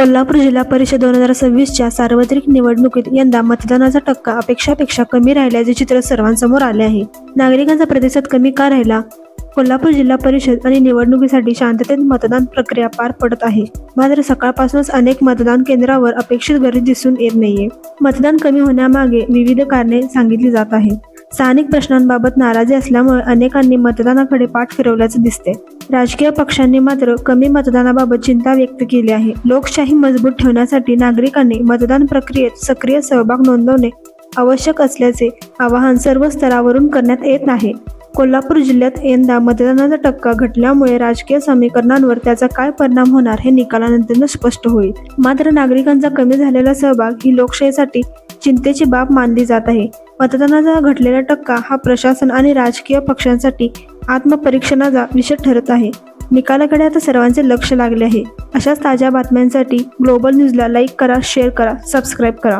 कोल्हापूर जिल्हा परिषद 2026च्या सार्वत्रिक निवडणुकीत यंदा मतदानाचा टक्का अपेक्षापेक्षा कमी राहिल्याचे चित्र सर्वांसमोर आले आहे. नागरिकांचा प्रतिसाद कमी का राहिला? कोल्हापूर जिल्हा परिषद आणि निवडणुकीसाठी शांततेत मतदान प्रक्रिया पार पडत आहे. मात्र सकाळपासूनच अनेक मतदान केंद्रावर अपेक्षित गर्दी दिसून येत नाहीये. मतदान कमी होण्यामागे विविध कारणे सांगितली जात आहे. स्थानिक प्रश्नांबाबत नाराजी असल्यामुळे अनेकांनी मतदानाकडे पाठ फिरवल्याचे दिसते. राजकीय पक्षांनी मात्र कमी मतदानाबाबत चिंता व्यक्त केली आहे. लोकशाही मजबूत ठेवण्यासाठी नागरिकांनी मतदान प्रक्रियेत सक्रिय सहभाग नोंदवणे आवश्यक असल्याचे आवाहन सर्व स्तरावरून करण्यात येत आहे. कोल्हापूर जिल्ह्यात यंदा मतदानाचा टक्का घटल्यामुळे राजकीय समीकरणांवर त्याचा काय परिणाम होणार हे निकालानंतर स्पष्ट होईल. मात्र नागरिकांचा कमी झालेला सहभाग ही लोकशाहीसाठी चिंतेची बाब मानली जात आहे. मतदानाचा घटलेला टक्का हा प्रशासन आणि राजकीय पक्षांसाठी आत्मपरीक्षणाचा विषय ठरत आहे. निकालाकडे आता सर्वांचे लक्ष लागले आहे. अशाच ताज्या बातम्यांसाठी ग्लोबल न्यूजला लाईक करा, शेअर करा, सबस्क्राईब करा.